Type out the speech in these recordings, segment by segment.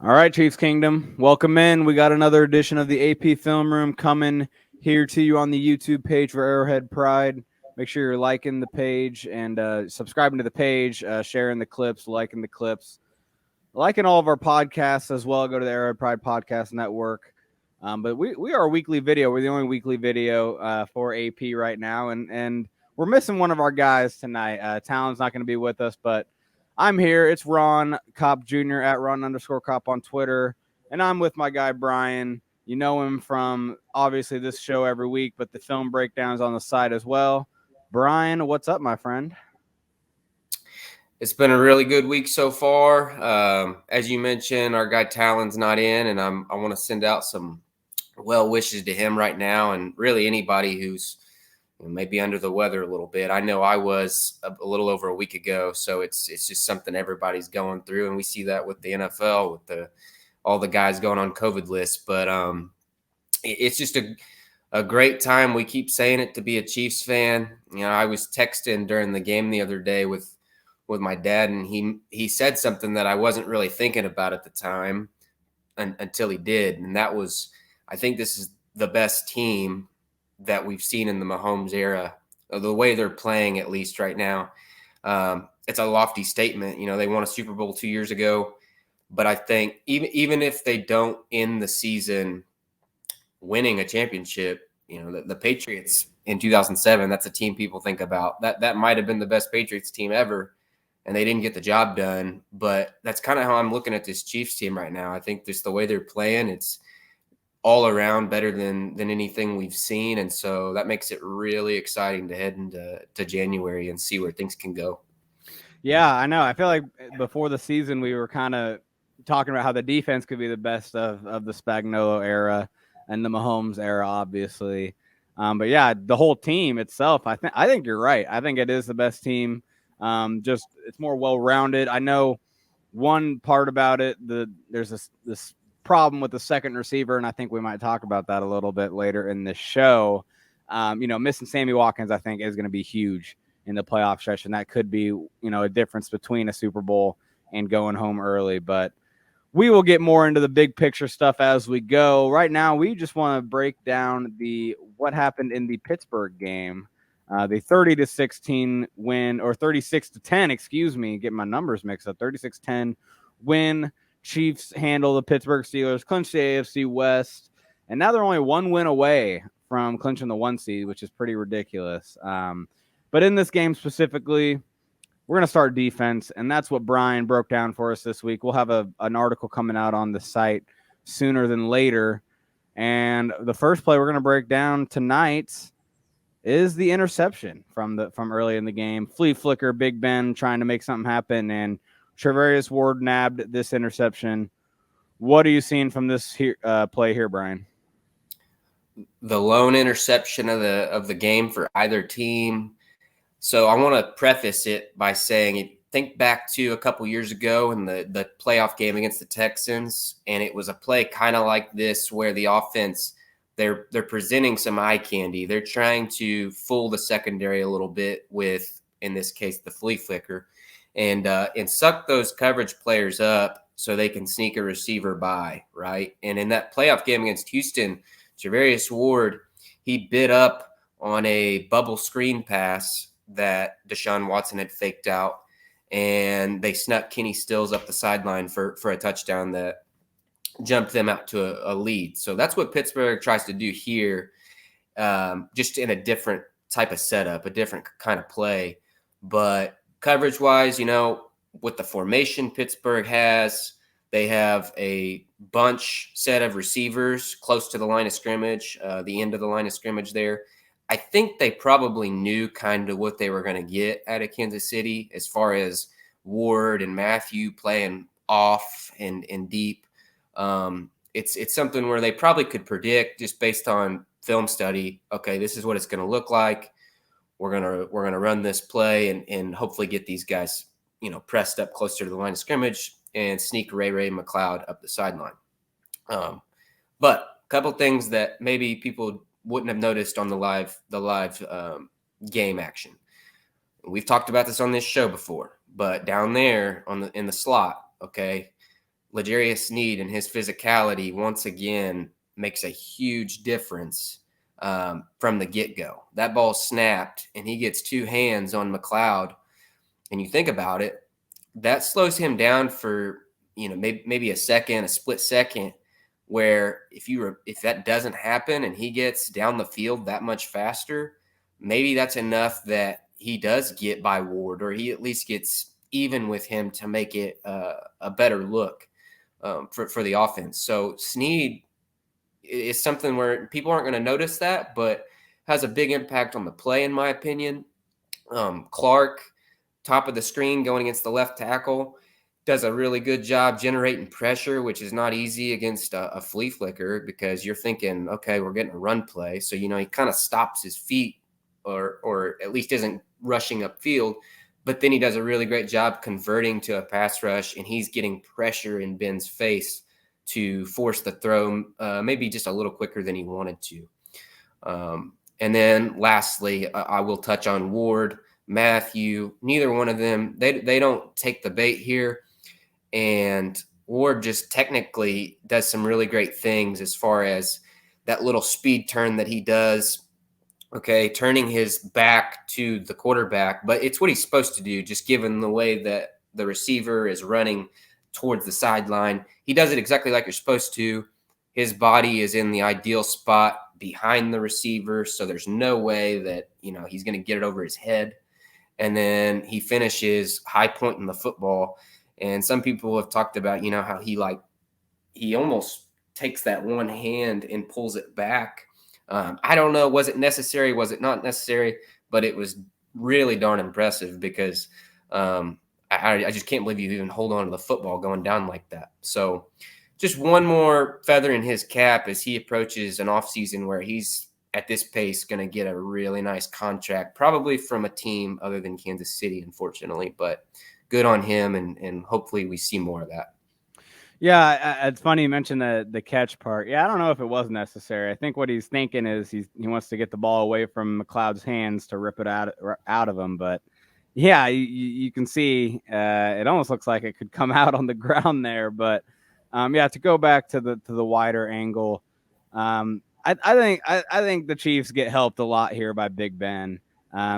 All right, Chiefs Kingdom, welcome in. We got another edition of the AP Film Room coming here to you on the YouTube page for Arrowhead Pride. Make sure you're liking the page and subscribing to the page, sharing the clips, liking the clips, liking all of our podcasts as well. Go to the Arrowhead Pride Podcast Network. But we are a weekly video. We're the only weekly video for AP right now, and we're missing one of our guys tonight. Talon's not going to be with us, but I'm here. It's Ron Kopp Jr. at Ron_Kopp on Twitter, and I'm with my guy Bryan. You know him from obviously this show every week, but the film breakdowns on the side as well. Bryan, what's up, my friend? It's been a really good week so far. As you mentioned, our guy Talon's not in, and I want to send out some well wishes to him right now, and really anybody who's maybe under the weather a little bit. I know I was a little over a week ago, so it's just something everybody's going through, and we see that with the NFL, with all the guys going on COVID lists. But it's just a great time. We keep saying it to be a Chiefs fan. I was texting during the game the other day with my dad, and he said something that I wasn't really thinking about at the time until he did, and that was, I think this is the best team that we've seen in the Mahomes era, the way they're playing, at least right now. It's a lofty statement. They won a Super Bowl 2 years ago, but I think even if they don't end the season winning a championship, the Patriots in 2007, that's a team people think about. That might have been the best Patriots team ever, and they didn't get the job done. But that's kind of how I'm looking at this Chiefs team right now. I think just the way they're playing, it's all around better than anything we've seen. And so that makes it really exciting to head into January and see where things can go. Yeah, I know. I feel like before the season, we were kind of talking about how the defense could be the best of the Spagnuolo era and the Mahomes era, obviously. But yeah, the whole team itself, I think you're right. I think it is the best team. Just it's more well rounded. I know one part about it. There's this problem with the second receiver, and I think we might talk about that a little bit later in this show. Missing Sammy Watkins, I think, is going to be huge in the playoff stretch, and that could be, a difference between a Super Bowl and going home early. But we will get more into the big picture stuff as we go. Right now, we just want to break down what happened in the Pittsburgh game, the 30-16 win, or 36-10, excuse me, getting my numbers mixed up. 36-10 win. Chiefs handle the Pittsburgh Steelers, clinch the AFC West, and now they're only one win away from clinching the 1 seed, which is pretty ridiculous. But in this game specifically, we're going to start defense, and that's what Bryan broke down for us this week. We'll have an article coming out on the site sooner than later. And the first play we're going to break down tonight is the interception from early in the game. Flea flicker, Big Ben trying to make something happen, and Charvarius Ward nabbed this interception. What are you seeing from this play here, Bryan? The lone interception of the game for either team. So I want to preface it by saying, think back to a couple years ago in the playoff game against the Texans, and it was a play kind of like this where the offense, they're presenting some eye candy. They're trying to fool the secondary a little bit with, in this case, the flea flicker, and suck those coverage players up so they can sneak a receiver by, right? And in that playoff game against Houston, Charvarius Ward, he bit up on a bubble screen pass that Deshaun Watson had faked out, and they snuck Kenny Stills up the sideline for a touchdown that jumped them out to a lead. So that's what Pittsburgh tries to do here, just in a different type of setup, a different kind of play. But coverage-wise, with the formation Pittsburgh has, they have a bunch set of receivers close to the line of scrimmage, the end of the line of scrimmage there. I think they probably knew kind of what they were going to get out of Kansas City as far as Ward and Matthew playing off and deep. It's something where they probably could predict just based on film study. Okay, this is what it's going to look like. We're gonna run this play and hopefully get these guys, pressed up closer to the line of scrimmage and sneak Ray McLeod up the sideline. But a couple things that maybe people wouldn't have noticed on the live game action. We've talked about this on this show before, but down there in the slot, okay, L'Jarius Sneed and his physicality once again makes a huge difference from the get-go. That ball snapped, and he gets two hands on McLeod. And you think about it, that slows him down for maybe a second, a split second. Where if that doesn't happen and he gets down the field that much faster, maybe that's enough that he does get by Ward, or he at least gets even with him to make it a better look for the offense. So Sneed is something where people aren't going to notice that, but has a big impact on the play, in my opinion. Clark, top of the screen going against the left tackle, does a really good job generating pressure, which is not easy against a flea flicker, because you're thinking, okay, we're getting a run play. So, he kind of stops his feet or at least isn't rushing upfield. But then he does a really great job converting to a pass rush, and he's getting pressure in Ben's face to force the throw maybe just a little quicker than he wanted to. And then lastly, I will touch on Ward, Matthew. Neither one of them, they don't take the bait here. And Ward just technically does some really great things as far as that little speed turn that he does. Okay, turning his back to the quarterback, but it's what he's supposed to do, just given the way that the receiver is running towards the sideline. He does it exactly like you're supposed to. His body is in the ideal spot behind the receiver, so there's no way that he's going to get it over his head. And then he finishes high point in the football. And some people have talked about how he almost takes that one hand and pulls it back. I don't know, was it necessary, was it not necessary? But it was really darn impressive, because I just can't believe you even hold on to the football going down like that. So just one more feather in his cap as he approaches an offseason where he's at this pace going to get a really nice contract, probably from a team other than Kansas City, unfortunately. But good on him, and hopefully we see more of that. Yeah, it's funny you mentioned the catch part. Yeah, I don't know if it was necessary. I think what he's thinking is he wants to get the ball away from McLeod's hands to rip it out of him. But yeah, you can see it almost looks like it could come out on the ground there. But yeah, to go back to the wider angle, I think the Chiefs get helped a lot here by Big Ben.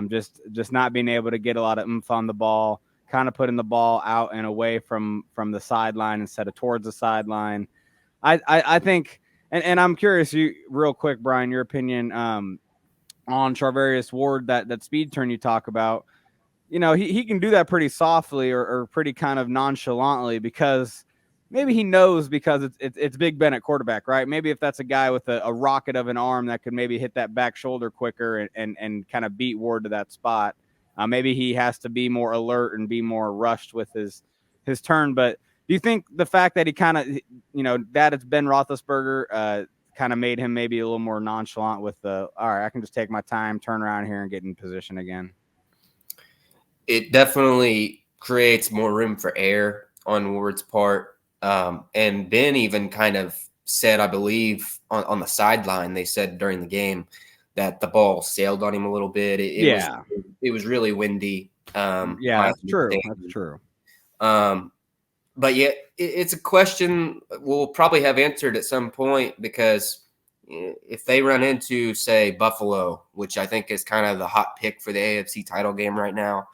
Just not being able to get a lot of oomph on the ball, kind of putting the ball out and away from the sideline instead of towards the sideline. I think, and I'm curious, you real quick, Bryan, your opinion on Charvarius Ward, that speed turn you talk about. He can do that pretty softly or pretty kind of nonchalantly, because maybe he knows, because it's Big Ben at quarterback, right? Maybe if that's a guy with a rocket of an arm that could maybe hit that back shoulder quicker and kind of beat Ward to that spot. Maybe he has to be more alert and be more rushed with his turn. But do you think the fact that he kind of, that it's Ben Roethlisberger kind of made him maybe a little more nonchalant with all right, I can just take my time, turn around here and get in position again? It definitely creates more room for error on Ward's part. And Ben even kind of said, I believe, on the sideline, they said during the game that the ball sailed on him a little bit. It was really windy. Yeah, that's true. That's true. But yeah, it's a question we'll probably have answered at some point, because if they run into, say, Buffalo, which I think is kind of the hot pick for the AFC title game right now,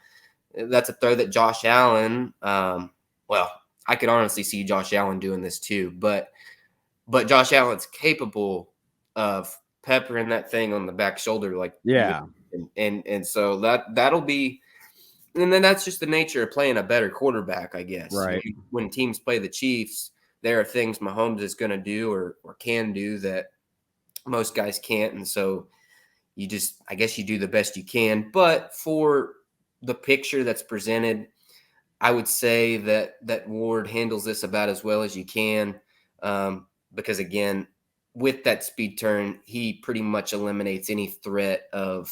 that's a throw that Josh Allen, I could honestly see Josh Allen doing this too, but Josh Allen's capable of peppering that thing on the back shoulder, and so that'll be, and then that's just the nature of playing a better quarterback, I guess. Right. When teams play the Chiefs, there are things Mahomes is going to do or can do that most guys can't, and so I guess you do the best you can. But for the picture that's presented, I would say that Ward handles this about as well as you can, because again, with that speed turn, he pretty much eliminates any threat of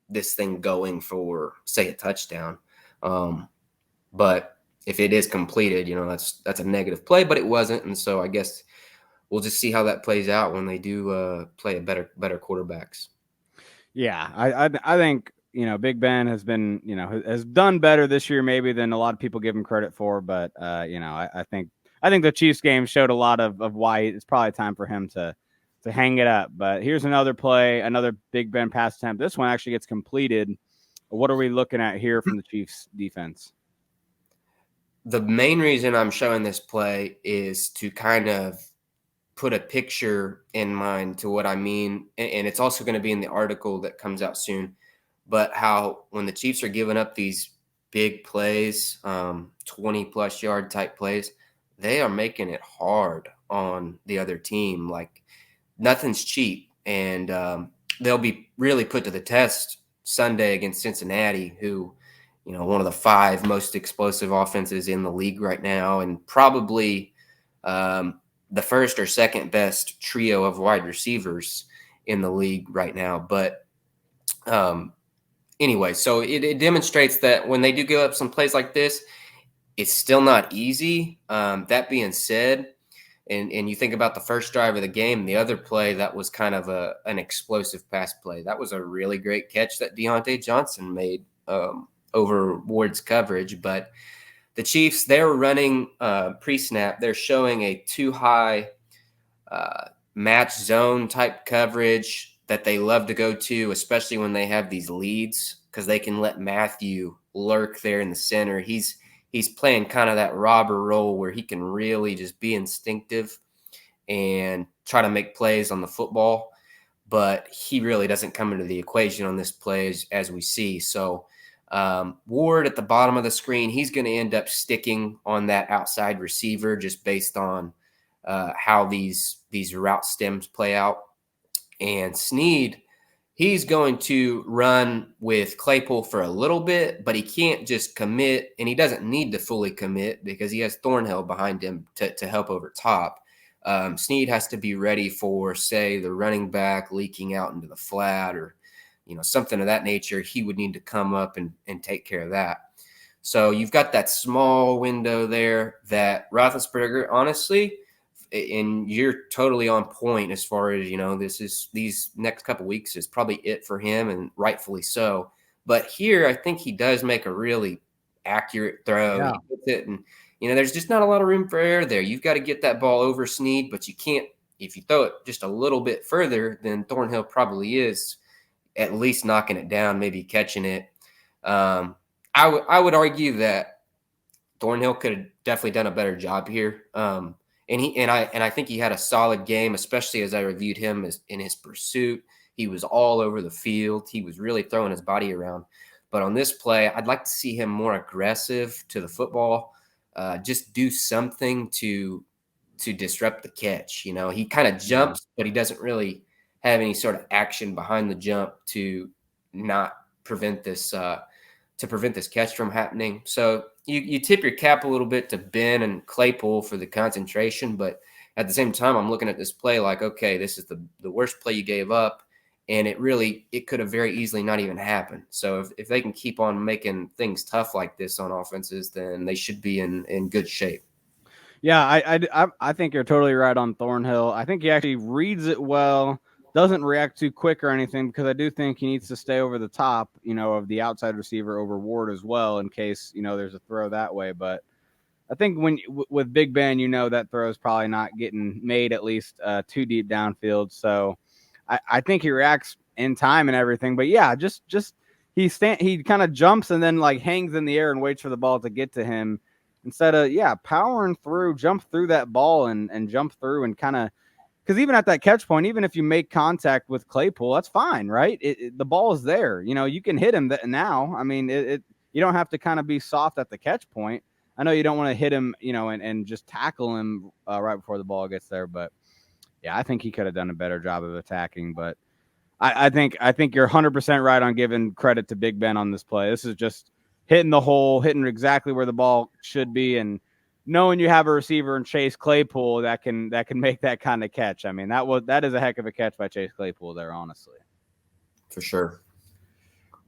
this thing going for, say, a touchdown. But if it is completed, that's a negative play, but it wasn't, and so I guess we'll just see how that plays out when they do play a better quarterbacks. Yeah, I think Big Ben has been has done better this year maybe than a lot of people give him credit for, but I think I think the Chiefs game showed a lot of why it's probably time for him to hang it up. But here's another play, another Big Ben pass attempt. This one actually gets completed. What are we looking at here from the Chiefs defense? The main reason I'm showing this play is to kind of put a picture in mind to what I mean. And it's also going to be in the article that comes out soon. But how when the Chiefs are giving up these big plays, 20-plus yard type plays, they are making it hard on the other team. Like nothing's cheap. And they'll be really put to the test Sunday against Cincinnati, who, one of the 5 most explosive offenses in the league right now, and probably the first or second best trio of wide receivers in the league right now. But anyway, so it demonstrates that when they do give up some plays like this, it's still not easy. That being said, and you think about the first drive of the game, the other play that was kind of an explosive pass play. That was a really great catch that Deontay Johnson made over Ward's coverage. But the Chiefs, they're running pre-snap. They're showing a too high match zone type coverage that they love to go to, especially when they have these leads, because they can let Matthew lurk there in the center. He's playing kind of that robber role where he can really just be instinctive and try to make plays on the football, but he really doesn't come into the equation on this play as we see. So Ward at the bottom of the screen, he's going to end up sticking on that outside receiver just based on how these route stems play out. And Snead, he's going to run with Claypool for a little bit, but he can't just commit, and he doesn't need to fully commit because he has Thornhill behind him to help over top. Snead has to be ready for, say, the running back leaking out into the flat or something of that nature. He would need to come up and take care of that. So you've got that small window there that Roethlisberger, honestly, and you're totally on point as far as, these next couple weeks is probably it for him, and rightfully so. But here, I think he does make a really accurate throw. Yeah. He hits it, and, there's just not a lot of room for error there. You've got to get that ball over Snead, but you can't, if you throw it just a little bit further than Thornhill probably is, at least knocking it down, maybe catching it. I would argue that Thornhill could have definitely done a better job here. And I think he had a solid game, especially as I reviewed him in his pursuit. He was all over the field. He was really throwing his body around. But on this play, I'd like to see him more aggressive to the football. Just do something to disrupt the catch. He kind of jumps, but he doesn't really have any sort of action behind the jump to not prevent this catch from happening. So you tip your cap a little bit to Ben and Claypool for the concentration, but at the same time, I'm looking at this play like, okay, this is the worst play you gave up, and it could have very easily not even happened. So if they can keep on making things tough like this on offenses, then they should be in good shape. Yeah, I think you're totally right on Thornhill. I think he actually reads it well, doesn't react too quick or anything, because I do think he needs to stay over the top, of the outside receiver over Ward as well, in case, there's a throw that way. But I think with Big Ben, that throw is probably not getting made, at least too deep downfield. So I think he reacts in time and everything. But yeah, just he kind of jumps and then like hangs in the air and waits for the ball to get to him, instead of powering through, jump through that ball and jump through and kind of. Because even at that catch point, even if you make contact with Claypool, that's fine, right? The ball is there. You can hit him now. I mean, you don't have to kind of be soft at the catch point. I know you don't want to hit him, and just tackle him right before the ball gets there. But, yeah, I think he could have done a better job of attacking. But I think you're 100% right on giving credit to Big Ben on this play. This is just hitting the hole, hitting exactly where the ball should be, and knowing you have a receiver in Chase Claypool that can make that kind of catch. I mean, that is a heck of a catch by Chase Claypool there, honestly. For sure.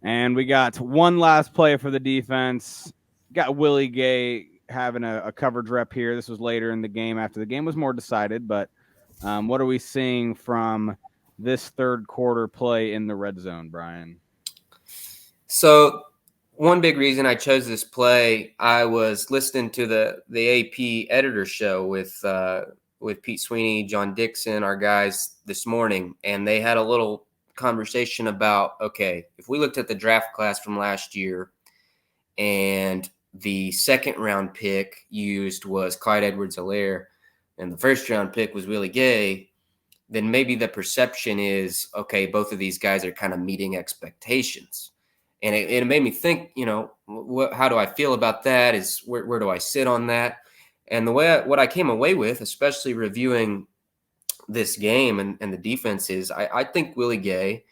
And we got one last play for the defense. Got Willie Gay having a coverage rep here. This was later in the game after the game was more decided. But what are we seeing from this third quarter play in the red zone, Brian? So one big reason I chose this play, I was listening to the AP editor show with Pete Sweeney, John Dixon, our guys this morning, and they had a little conversation about, okay, if we looked at the draft class from last year and the second round pick used was Clyde Edwards-Helaire and the first round pick was Willie Gay, then maybe the perception is, okay, both of these guys are kind of meeting expectations. And it made me think, how do I feel about that? Is where do I sit on that? And what I came away with, especially reviewing this game and the defense, is I think Willie Gay,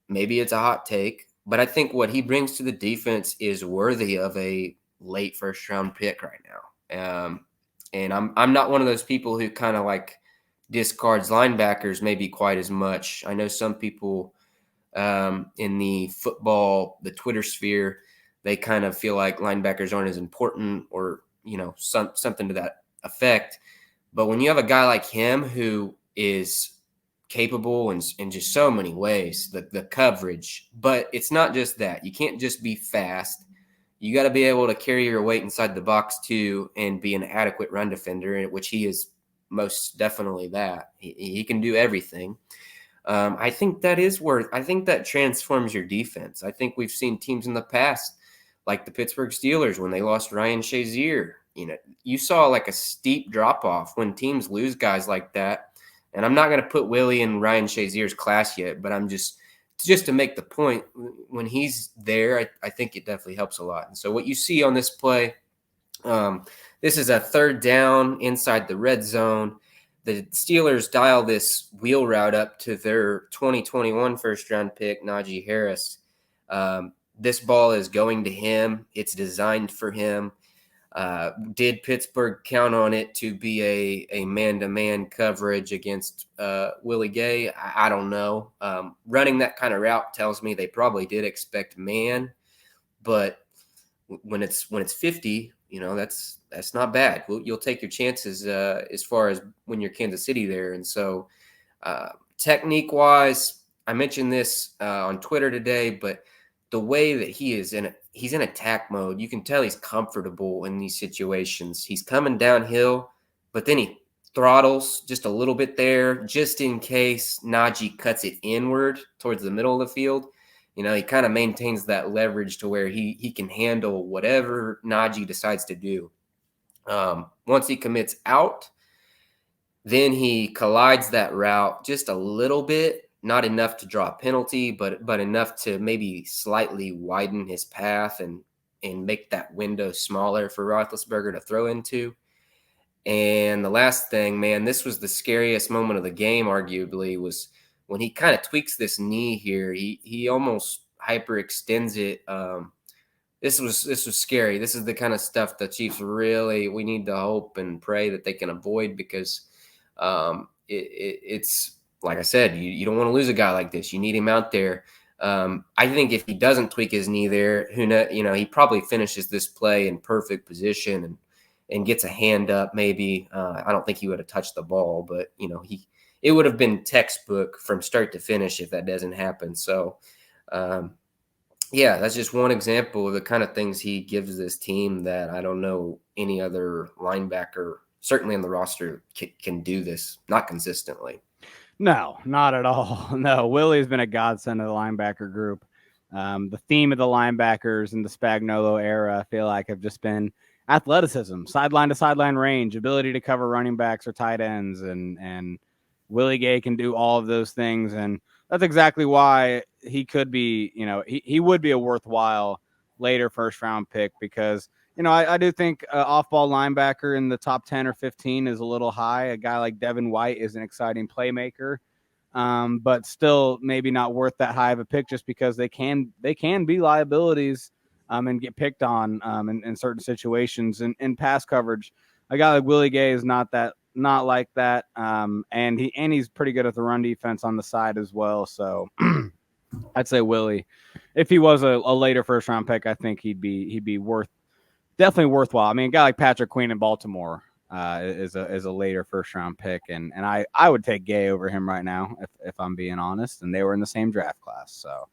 maybe it's a hot take, but I think what he brings to the defense is worthy of a late first round pick right now. And I'm not one of those people who kind of like discards linebackers maybe quite as much. I know some people in the Twitter sphere, they kind of feel like linebackers aren't as important or, something to that effect. But when you have a guy like him who is capable in just so many ways, the coverage, but it's not just that. You can't just be fast. You got to be able to carry your weight inside the box too and be an adequate run defender, which he is most definitely that. He can do everything. I think that transforms your defense. I think we've seen teams in the past, like the Pittsburgh Steelers, when they lost Ryan Shazier. You saw like a steep drop off when teams lose guys like that. And I'm not going to put Willie in Ryan Shazier's class yet, but I'm just to make the point, when he's there, I think it definitely helps a lot. And so what you see on this play, this is a third down inside the red zone. The Steelers dial this wheel route up to their 2021 first-round pick, Najee Harris. This ball is going to him. It's designed for him. Did Pittsburgh count on it to be a man-to-man coverage against Willie Gay? I don't know. Running that kind of route tells me they probably did expect man, but when it's 50, that's not bad. You'll take your chances as far as when you're Kansas City there. And so technique-wise, I mentioned this on Twitter today, but the way that he's in attack mode, you can tell he's comfortable in these situations. He's coming downhill, but then he throttles just a little bit there just in case Najee cuts it inward towards the middle of the field. He kind of maintains that leverage to where he can handle whatever Najee decides to do. Once he commits out, then he collides that route just a little bit, not enough to draw a penalty, but enough to maybe slightly widen his path and make that window smaller for Roethlisberger to throw into. And the last thing, man, this was the scariest moment of the game, arguably, was when he kind of tweaks this knee here. He almost hyperextends it. This was scary. This is the kind of stuff the Chiefs we need to hope and pray that they can avoid, because it's like I said, you don't want to lose a guy like this. You need him out there. I think if he doesn't tweak his knee there, he probably finishes this play in perfect position and gets a hand up. Maybe I don't think he would have touched the ball, but it would have been textbook from start to finish if that doesn't happen. So, that's just one example of the kind of things he gives this team that I don't know any other linebacker, certainly in the roster, can do this, not consistently. No, not at all. No, Willie's been a godsend to the linebacker group. The theme of the linebackers in the Spagnuolo era, I feel like, have just been athleticism, sideline to sideline range, ability to cover running backs or tight ends, and Willie Gay can do all of those things, and that's exactly why he could be, he would be a worthwhile later first round pick, because I do think off-ball linebacker in the top 10 or 15 is a little high. A guy like Devin White is an exciting playmaker, but still maybe not worth that high of a pick, just because they can be liabilities and get picked on in certain situations. In pass coverage, a guy like Willie Gay is not like that, and he's pretty good at the run defense on the side as well. So I'd say Willie, if he was a later first round pick, I think he'd be definitely worthwhile. I mean, a guy like Patrick Queen in Baltimore is a later first round pick, and I would take Gay over him right now if I'm being honest. And they were in the same draft class, so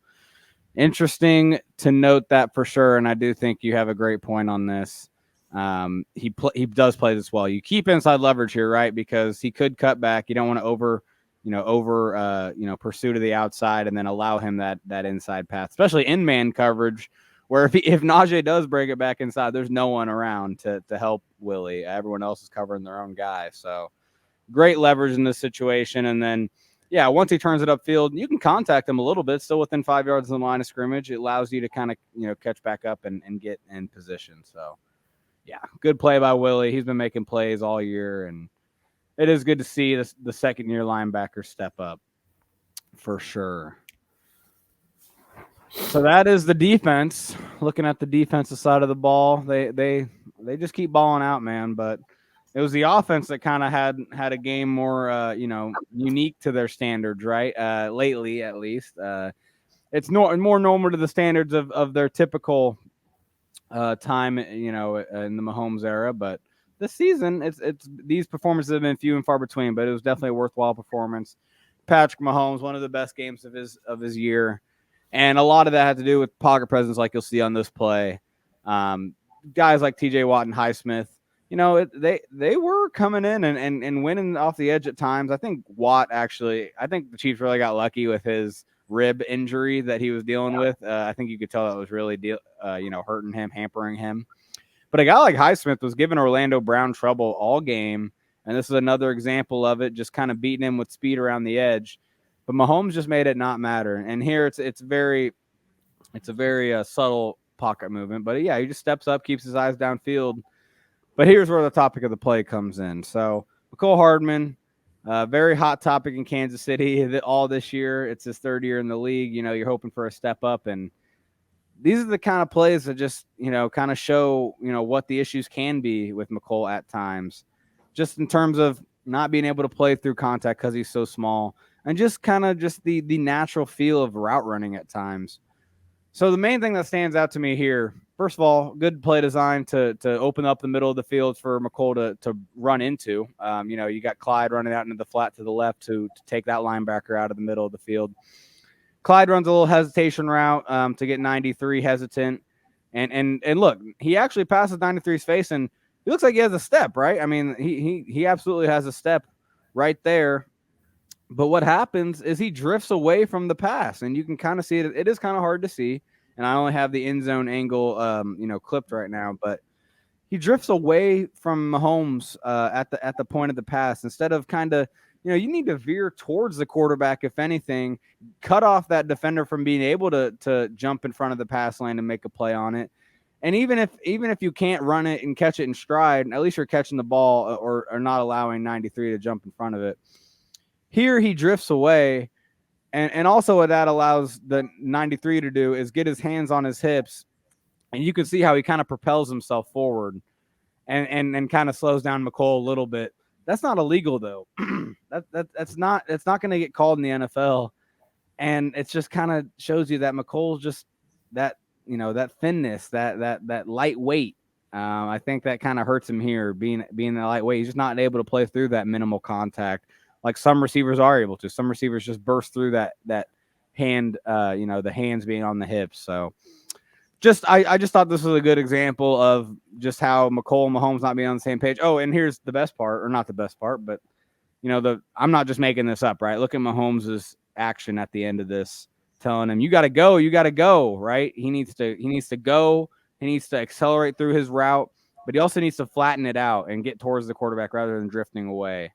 Interesting to note that for sure, and I do think you have a great point on this. He does play this well. You keep inside leverage here, right? Because he could cut back. You don't want to pursue to the outside and then allow him that inside path, especially in man coverage, where if Najee does break it back inside, there's no one around to help Willie. Everyone else is covering their own guy. So great leverage in this situation, and then. Yeah, once he turns it upfield, you can contact him a little bit, still within 5 yards of the line of scrimmage. It allows you to kind of, catch back up and get in position. So, yeah, good play by Willie. He's been making plays all year, and it is good to see the second-year linebacker step up for sure. So that is the defense. Looking at the defensive side of the ball, they just keep balling out, man, but – it was the offense that kind of had a game more, unique to their standards, right? Lately, at least. It's more normal to the standards of their typical time, in the Mahomes era. But this season, it's these performances have been few and far between. But it was definitely a worthwhile performance. Patrick Mahomes, one of the best games of his year, and a lot of that had to do with pocket presence, like you'll see on this play. Guys like T.J. Watt and Highsmith. They were coming in and winning off the edge at times. I think the Chiefs really got lucky with his rib injury that he was dealing with. I think you could tell that was really hurting him, hampering him. But a guy like Highsmith was giving Orlando Brown trouble all game, and this is another example of it, just kind of beating him with speed around the edge. But Mahomes just made it not matter. And here it's a very subtle pocket movement. But yeah, he just steps up, keeps his eyes downfield. But here's where the topic of the play comes in. So Nicole Hardman, very hot topic in Kansas City all this year. It's his third year in the league. You're hoping for a step up. And these are the kind of plays that just, kind of show, what the issues can be with Nicole at times. Just in terms of not being able to play through contact because he's so small. And just kind of just the natural feel of route running at times. So the main thing that stands out to me here, first of all, good play design to open up the middle of the field for McColl to run into. You got Clyde running out into the flat to the left to take that linebacker out of the middle of the field. Clyde runs a little hesitation route to get 93 hesitant. And look, he actually passes 93's face, and he looks like he has a step, right? I mean, he absolutely has a step right there. But what happens is he drifts away from the pass, and you can kind of see it. It is kind of hard to see, and I only have the end zone angle, clipped right now. But he drifts away from Mahomes at the point of the pass instead of kind of, you need to veer towards the quarterback, if anything, cut off that defender from being able to jump in front of the pass lane and make a play on it. And even if you can't run it and catch it in stride, at least you're catching the ball or not allowing 93 to jump in front of it. Here he drifts away, and also what that allows the 93 to do is get his hands on his hips, and you can see how he kind of propels himself forward and kind of slows down McColl a little bit. That's not illegal though. That's not going to get called in the NFL, and it just kind of shows you that McColl's just that thinness, that lightweight. I think that kind of hurts him here, being that lightweight. He's just not able to play through that minimal contact like some receivers are able to. Some receivers just burst through that hand, the hands being on the hips. So I just thought this was a good example of just how McColl and Mahomes not being on the same page. Oh, and here's the best part, or not the best part, but I'm not just making this up, right? Look at Mahomes' action at the end of this, telling him, you got to go, right? He needs to go. He needs to accelerate through his route, but he also needs to flatten it out and get towards the quarterback rather than drifting away.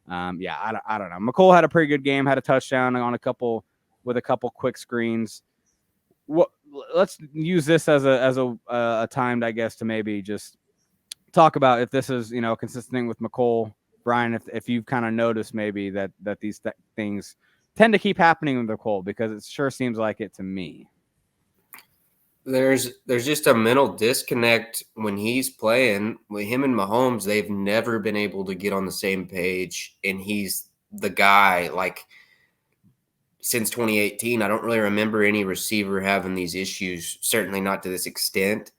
I don't know. McColl had a pretty good game, had a touchdown on a couple quick screens. Let's use this as a time, I guess, to maybe just talk about if this is, consistent with McColl. Bryan, if you've kind of noticed maybe that these things tend to keep happening with McColl, because it sure seems like it to me. There's just a mental disconnect when he's playing. With him and Mahomes, they've never been able to get on the same page, and he's the guy. Like, since 2018, I don't really remember any receiver having these issues, certainly not to this extent.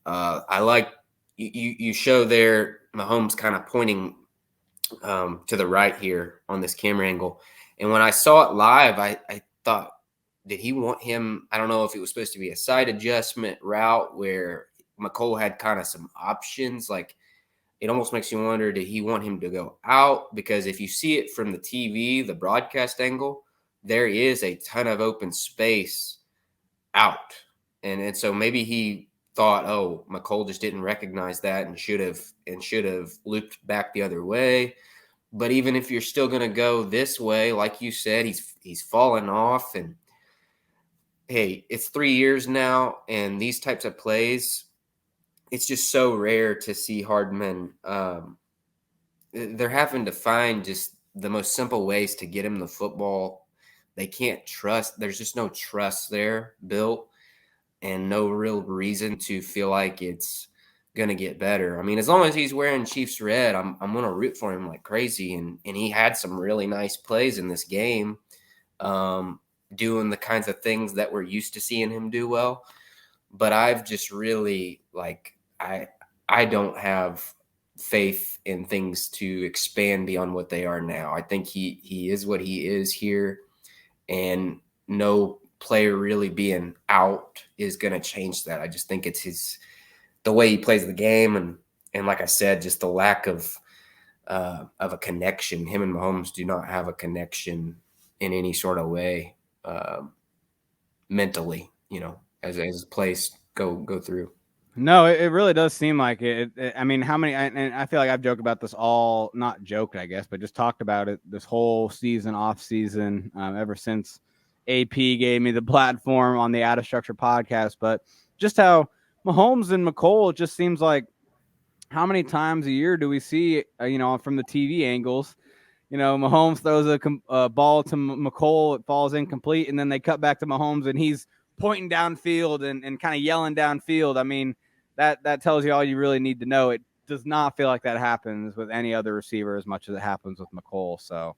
I like you show there Mahomes kind of pointing to the right here on this camera angle. And when I saw it live, I thought, did he want him? I don't know if it was supposed to be a side adjustment route where Nicole had kind of some options. Like, it almost makes you wonder, did he want him to go out? Because if you see it from the TV, the broadcast angle, there is a ton of open space out. And so maybe he thought, oh, McCole just didn't recognize that and should have looped back the other way. But even if you're still going to go this way, like you said, he's fallen off. And hey, it's 3 years now, and these types of plays, it's just so rare to see Hardman. They're having to find just the most simple ways to get him the football. They can't trust. There's just no trust there built, and no real reason to feel like it's going to get better. I mean, as long as he's wearing Chiefs red, I'm going to root for him like crazy. And he had some really nice plays in this game, doing the kinds of things that we're used to seeing him do well. But I've just really, like, I don't have faith in things to expand beyond what they are now. I think he is what he is here, and no player really being out is going to change that. I just think it's the way he plays the game, and like I said, just the lack of a connection. Him and Mahomes do not have a connection in any sort of way, mentally, as plays go through. No, it really does seem like it. I mean, how many? And I feel like I've joked about this all, not joked, I guess, but just talked about it this whole season, off season, ever since AP gave me the platform on the Out of Structure podcast. But just how Mahomes and Nicole, it just seems like, how many times a year do we see, from the TV angles, Mahomes throws a ball to Nicole, it falls incomplete, and then they cut back to Mahomes, and he's pointing downfield and kind of yelling downfield. I mean, that tells you all you really need to know. It does not feel like that happens with any other receiver as much as it happens with Nicole. So,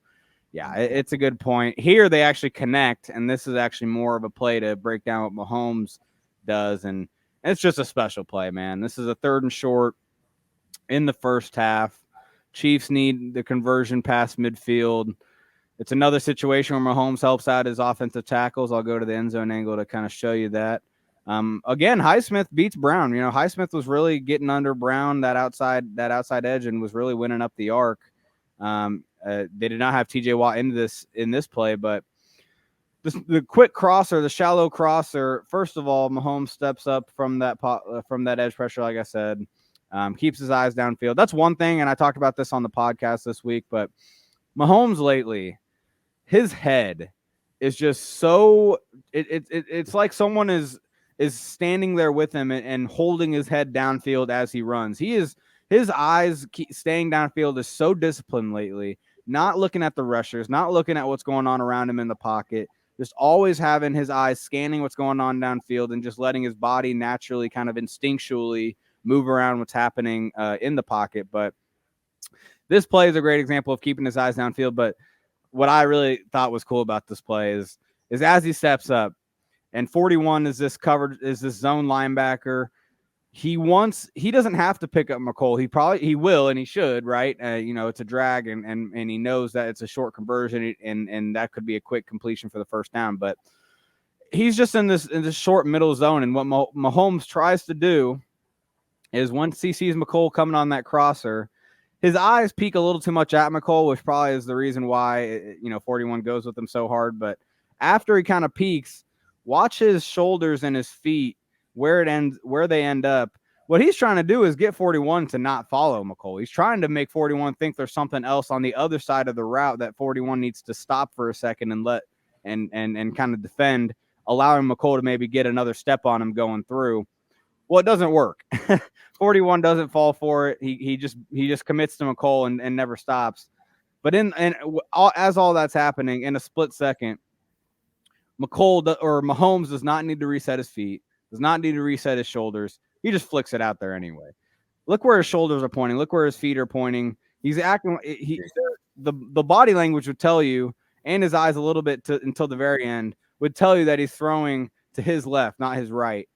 yeah, it's a good point. Here they actually connect, and this is actually more of a play to break down what Mahomes does, and it's just a special play, man. This is a 3rd and short in the first half. Chiefs need the conversion past midfield. It's another situation where Mahomes helps out his offensive tackles. I'll go to the end zone angle to kind of show you that. Again, Highsmith beats Brown. Highsmith was really getting under Brown, that outside edge, and was really winning up the arc. They did not have TJ Watt in this play, but the quick crosser, the shallow crosser. First of all, Mahomes steps up from that edge pressure, like I said, keeps his eyes downfield. That's one thing, and I talked about this on the podcast this week, but Mahomes lately, his head is just so it's like someone is standing there with him and holding his head downfield as he runs. His eyes staying downfield is so disciplined lately, not looking at the rushers, not looking at what's going on around him in the pocket, just always having his eyes scanning what's going on downfield and just letting his body naturally kind of instinctually move around what's happening in the pocket. But this play is a great example of keeping his eyes downfield. But what I really thought was cool about this play is as he steps up, and 41 is this zone linebacker. He doesn't have to pick up McCole. He will, and he should, right? It's a drag, and he knows that it's a short conversion, and that could be a quick completion for the first down. But he's just in this short middle zone, and what Mahomes tries to do is, once he sees McCole coming on that crosser, his eyes peek a little too much at McCole, which probably is the reason why 41 goes with him so hard. But after he kind of peeks, watch his shoulders and his feet where they end up. What he's trying to do is get 41 to not follow McCole. He's trying to make 41 think there's something else on the other side of the route that 41 needs to stop for a second and let and kind of defend, allowing McCole to maybe get another step on him going through. Well, it doesn't work. 41 doesn't fall for it. He just commits to McCole and never stops. But as all that's happening in a split second, Mahomes does not need to reset his feet, does not need to reset his shoulders. He just flicks it out there anyway. Look where his shoulders are pointing. Look where his feet are pointing. He's acting. The body language would tell you, and his eyes a little bit until the very end would tell you that he's throwing to his left, not his right.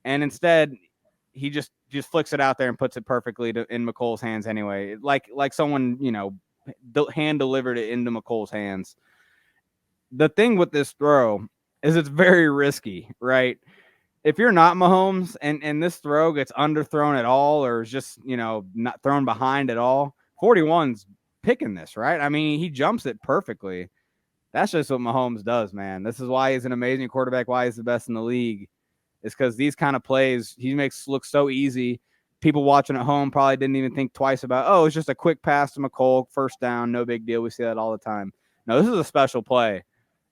And instead, he just flicks it out there and puts it perfectly in McCole's hands anyway. Like someone, hand delivered it into McCole's hands. The thing with this throw is it's very risky, right? If you're not Mahomes and this throw gets underthrown at all or is just, not thrown behind at all, 41's picking this, right? I mean, he jumps it perfectly. That's just what Mahomes does, man. This is why he's an amazing quarterback, why he's the best in the league. It's because these kind of plays he makes look so easy. People watching at home probably didn't even think twice about, oh, it's just a quick pass to McCole, first down, no big deal. We see that all the time. No, this is a special play.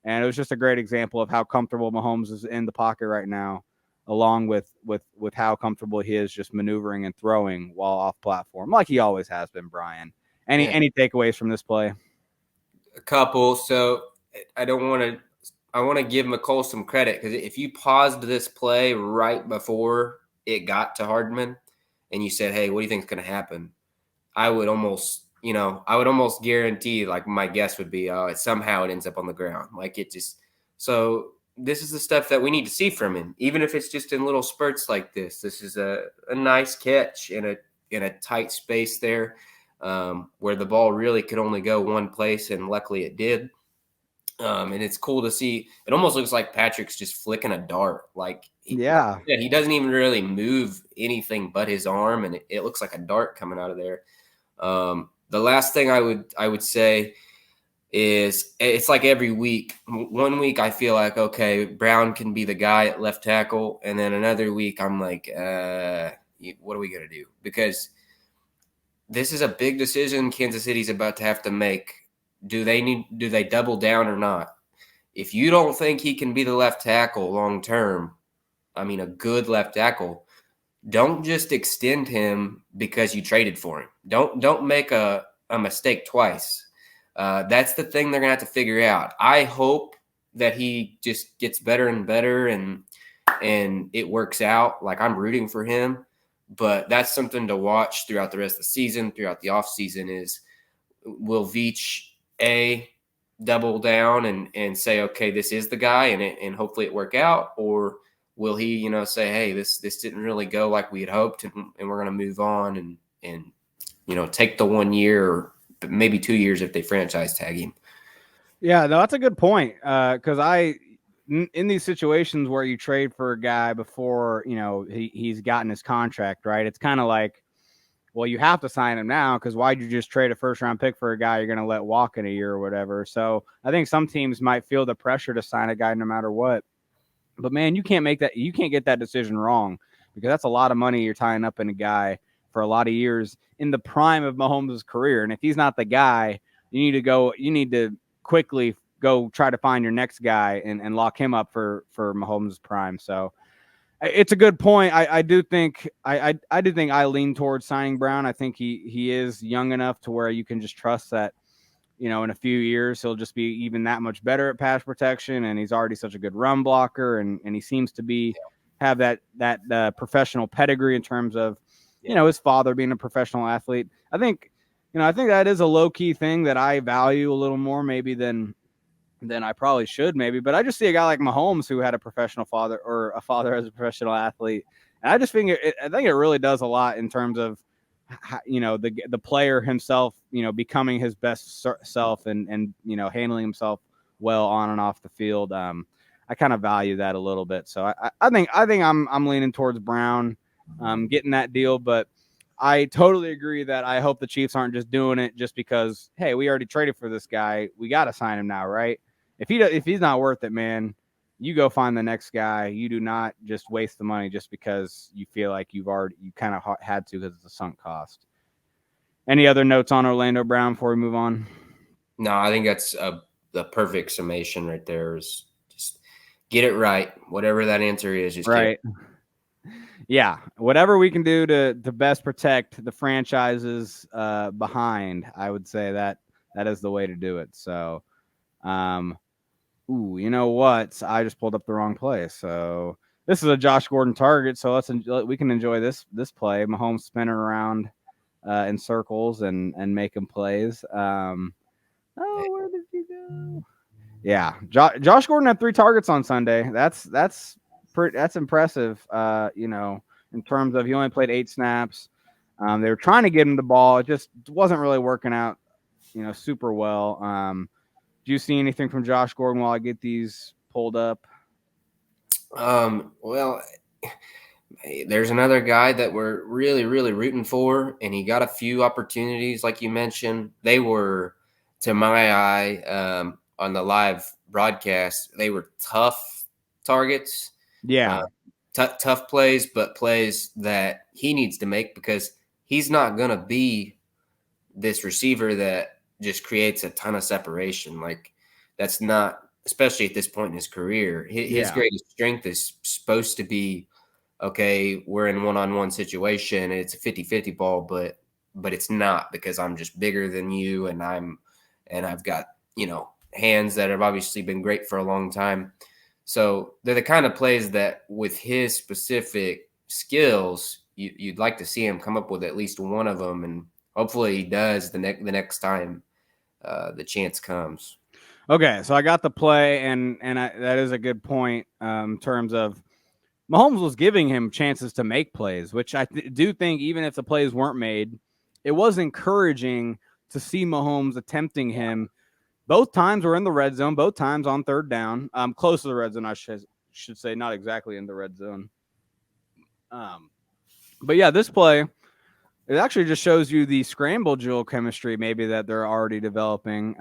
And it was just a great example of how comfortable Mahomes is in the pocket right now, along with how comfortable he is just maneuvering and throwing while off platform, like he always has been, Bryan. Any takeaways from this play? A couple. So I want to give McCole some credit, because if you paused this play right before it got to Hardman and you said, hey, what do you think is going to happen? I would almost guarantee, like, my guess would be, somehow it ends up on the ground. Like, it just, so this is the stuff that we need to see from him, even if it's just in little spurts like this. This is a nice catch in a tight space there, where the ball really could only go one place, and luckily it did. And it's cool to see. It almost looks like Patrick's just flicking a dart. Like, he doesn't even really move anything but his arm, and it looks like a dart coming out of there. The last thing I would say is, it's like every week. One week I feel like, okay, Brown can be the guy at left tackle, and then another week I'm like, what are we gonna do? Because this is a big decision Kansas City's about to have to make. Do they double down or not? If you don't think he can be the left tackle long term, I mean, a good left tackle, don't just extend him because you traded for him. Don't make a mistake twice. That's the thing they're gonna have to figure out. I hope that he just gets better and better, and it works out. Like, I'm rooting for him, but that's something to watch throughout the rest of the season, throughout the offseason, is, will Veach double down and say, okay, this is the guy, and hopefully it work out, or will he, say, hey, this didn't really go like we had hoped, and we're going to move on and take the 1 year or maybe 2 years if they franchise tag him. Yeah, no, that's a good point. Because in these situations where you trade for a guy before, he's gotten his contract, right? It's kind of like, well, you have to sign him now, because why'd you just trade a first-round pick for a guy you're going to let walk in a year or whatever? So I think some teams might feel the pressure to sign a guy no matter what. But, man, you can't get that decision wrong, because that's a lot of money you're tying up in a guy for a lot of years in the prime of Mahomes' career. And if he's not the guy, you need to quickly go try to find your next guy and lock him up for Mahomes' prime. So it's a good point. I do think I lean towards signing Brown. I think he is young enough to where you can just trust that, in a few years he'll just be even that much better at pass protection, and he's already such a good run blocker, and he seems to have that professional pedigree in terms of his father being a professional athlete. I think that is a low key thing that I value a little more maybe than I probably should, maybe. But I just see a guy like Mahomes who had a professional father, or a father as a professional athlete, and I just think it really does a lot in terms of the player himself, becoming his best self and handling himself well on and off the field. I kind of value that a little bit, so I think I'm leaning towards Brown getting that deal, but I totally agree that I hope the Chiefs aren't just doing it just because, hey, we already traded for this guy, we got to sign him now, right? If he's not worth it, man, you go find the next guy. You do not just waste the money just because you feel like you kind of had to, because it's a sunk cost. Any other notes on Orlando Brown before we move on? No, I think that's the perfect summation right there. Is just get it right. Whatever that answer is, just right. Yeah, whatever we can do to best protect the franchises behind, I would say that is the way to do it. So, ooh, you know what? I just pulled up the wrong play. So this is a Josh Gordon target. So we can enjoy this play. Mahomes spinning around in circles and making plays. Where did he go? Yeah, Josh Gordon had 3 targets on Sunday. That's impressive. In terms of, he only played 8 snaps. They were trying to get him the ball. It just wasn't really working out, super well. Do you see anything from Josh Gordon while I get these pulled up? Well, there's another guy that we're really, really rooting for, and he got a few opportunities, like you mentioned. They were, to my eye, on the live broadcast, they were tough targets, Yeah. tough plays, but plays that he needs to make because he's not going to be this receiver that just creates a ton of separation. Like, that's not, especially at this point in his career. His Yeah. greatest strength is supposed to be, okay, we're in one-on-one situation. It's a 50-50 ball, but it's not because I'm just bigger than you and I've got, hands that have obviously been great for a long time. So they're the kind of plays that with his specific skills, you'd like to see him come up with at least one of them, and hopefully he does the next time the chance comes. Okay, so I got the play, and that is a good point in terms of Mahomes was giving him chances to make plays, which I do think even if the plays weren't made, it was encouraging to see Mahomes attempting him. Both times were in the red zone, both times on third down, close to the red zone, I should say, not exactly in the red zone. But yeah, this play, it actually just shows you the scramble duel chemistry maybe that they're already developing.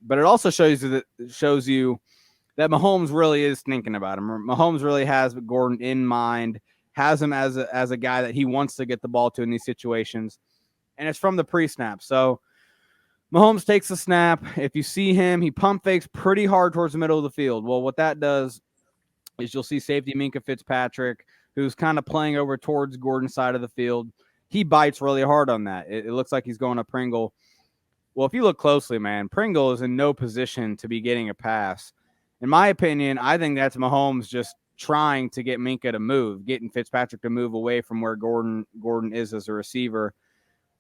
But it also shows you that Mahomes really is thinking about him. Mahomes really has Gordon in mind, has him as a guy that he wants to get the ball to in these situations, and it's from the pre-snap. So Mahomes takes the snap. If you see him, he pump fakes pretty hard towards the middle of the field. Well, what that does is you'll see safety Minkah Fitzpatrick, who's kind of playing over towards Gordon's side of the field. He bites really hard on that. It looks like he's going to Pringle. Well, if you look closely, man, Pringle is in no position to be getting a pass. In my opinion, I think that's Mahomes just trying to get Minkah to move, getting Fitzpatrick to move away from where Gordon is as a receiver.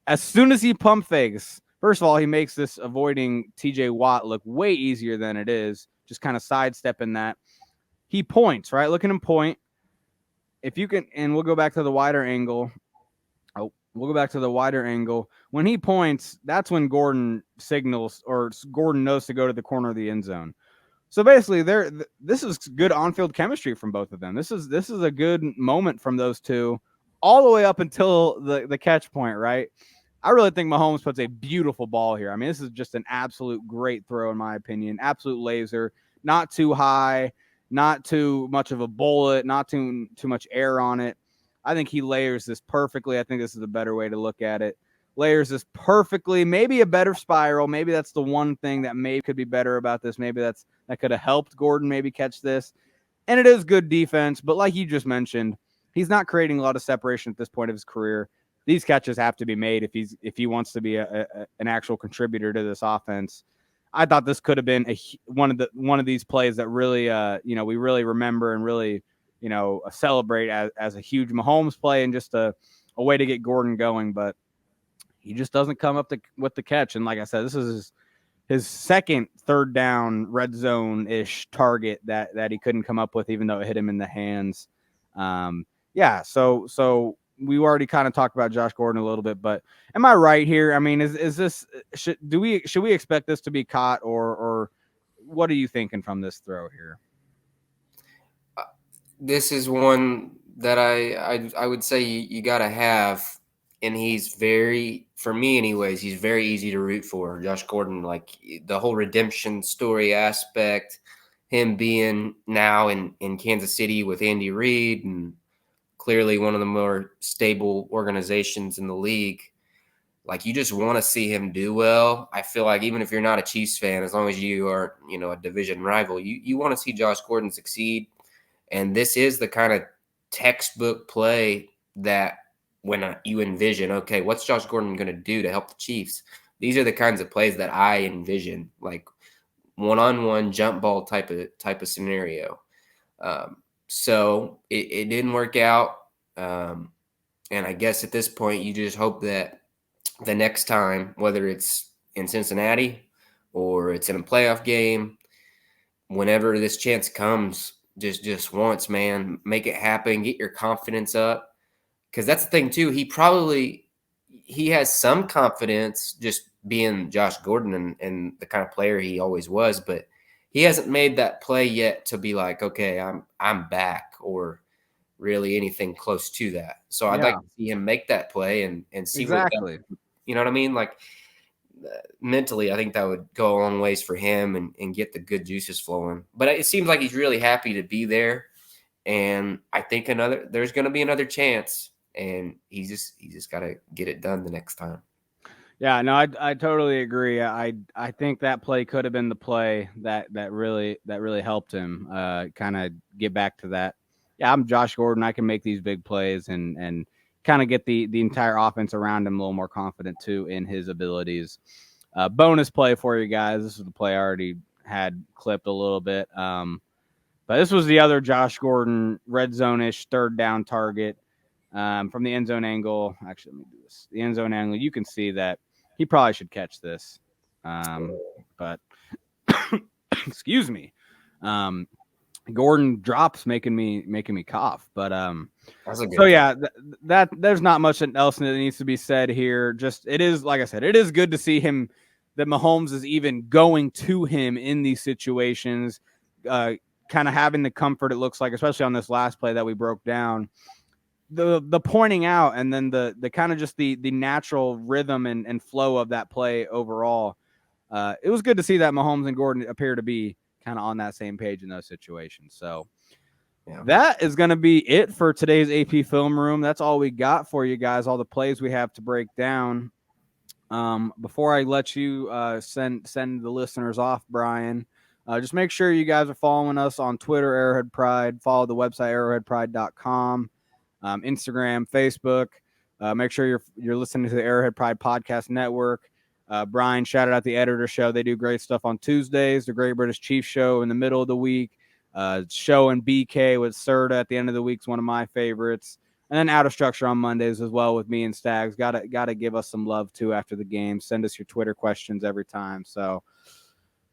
As soon as he pump fakes, first of all, he makes this avoiding TJ Watt look way easier than it is, just kind of sidestepping that. He points, right? Look at him point. If you can, and we'll go back to the wider angle. We'll go back to the wider angle. When he points, that's when Gordon signals or Gordon knows to go to the corner of the end zone. So basically, this is good on-field chemistry from both of them. This is a good moment from those two, all the way up until the catch point, right? I really think Mahomes puts a beautiful ball here. I mean, this is just an absolute great throw, in my opinion. Absolute laser, not too high, not too much of a bullet, not too much air on it. I think he layers this perfectly. I think this is a better way to look at it. Layers this perfectly. Maybe a better spiral. Maybe that's the one thing that maybe could be better about this. Maybe that could have helped Gordon maybe catch this. And it is good defense, but like you just mentioned, he's not creating a lot of separation at this point of his career. These catches have to be made if he wants to be an actual contributor to this offense. I thought this could have been one of these plays that really we really remember and really celebrate as a huge Mahomes play and just a way to get Gordon going, but he just doesn't come up with the catch. And like I said, this is his second third down red zone ish target that he couldn't come up with, even though it hit him in the hands. So we already kind of talked about Josh Gordon a little bit, but am I right here? I mean, is this should we expect this to be caught, or what are you thinking from this throw here? This is one that I would say you got to have, and he's for me anyways, he's very easy to root for. Josh Gordon, like the whole redemption story aspect, him being now in Kansas City with Andy Reid and clearly one of the more stable organizations in the league. Like, you just want to see him do well. I feel like even if you're not a Chiefs fan, as long as you are, a division rival, you want to see Josh Gordon succeed. And this is the kind of textbook play that when you envision, okay, what's Josh Gordon going to do to help the Chiefs? These are the kinds of plays that I envision, like one-on-one jump ball type of scenario. So it didn't work out. And I guess at this point, you just hope that the next time, whether it's in Cincinnati or it's in a playoff game, whenever this chance comes, just once, man, make it happen, get your confidence up. Because that's the thing too. He has some confidence just being Josh Gordon and the kind of player he always was, but he hasn't made that play yet to be like, okay, I'm back, or really anything close to that. So I'd Yeah. like to see him make that play and see Exactly. what that, you know what I mean? Like mentally, I think that would go a long ways for him and get the good juices flowing. But it seems like he's really happy to be there. And I think there's going to be another chance, and he just got to get it done the next time. Yeah, no, I totally agree. I think that play could have been the play that really helped him kind of get back to that. Yeah, I'm Josh Gordon. I can make these big plays and kind of get the entire offense around him a little more confident too in his abilities. Bonus play for you guys. This is the play I already had clipped a little bit. But this was the other Josh Gordon red zone-ish third down target from the end zone angle. Actually, let me do this. The end zone angle, you can see that he probably should catch this. But excuse me. Gordon drops making me cough. But so yeah, that there's not much else that needs to be said here. Just it is, like I said, it is good to see him that Mahomes is even going to him in these situations, kind of having the comfort, it looks like, especially on this last play that we broke down. The pointing out and then the kind of just the natural rhythm and flow of that play overall. It was good to see that Mahomes and Gordon appear to be kind of on that same page in those situations. So yeah, that is going to be it for today's AP Film Room. That's all we got for you guys, all the plays we have to break down. Before I let you send the listeners off, Bryan, just make sure you guys are following us on Twitter, Arrowhead Pride. Follow the website, arrowheadpride.com. Instagram, Facebook. Make sure you're listening to the Arrowhead Pride Podcast Network. Bryan shouted out the Editor Show. They do great stuff on Tuesdays. The Great British Chief Show in the middle of the week. Show and BK with Serta at the end of the week is one of my favorites. And then Out of Structure on Mondays as well with me and Stags. Gotta give us some love too after the game. Send us your Twitter questions every time. So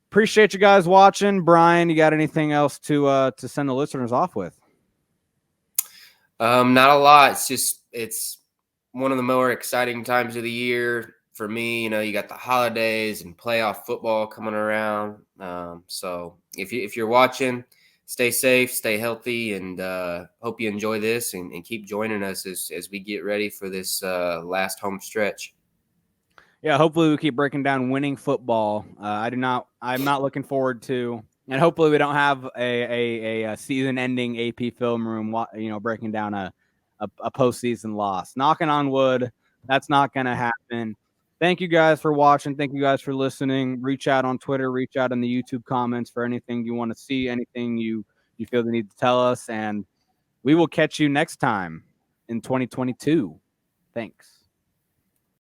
appreciate you guys watching. Bryan, you got anything else to send the listeners off with? Not a lot. It's one of the more exciting times of the year for me. You know, you got the holidays and playoff football coming around. So if you're watching, stay safe, stay healthy, and hope you enjoy this and keep joining us as we get ready for this last home stretch. Yeah, hopefully we keep breaking down winning football. I'm not looking forward to. And hopefully we don't have a season-ending AP Film Room, breaking down a postseason loss. Knocking on wood, that's not going to happen. Thank you guys for watching. Thank you guys for listening. Reach out on Twitter. Reach out in the YouTube comments for anything you want to see, anything you feel the need to tell us. And we will catch you next time in 2022. Thanks.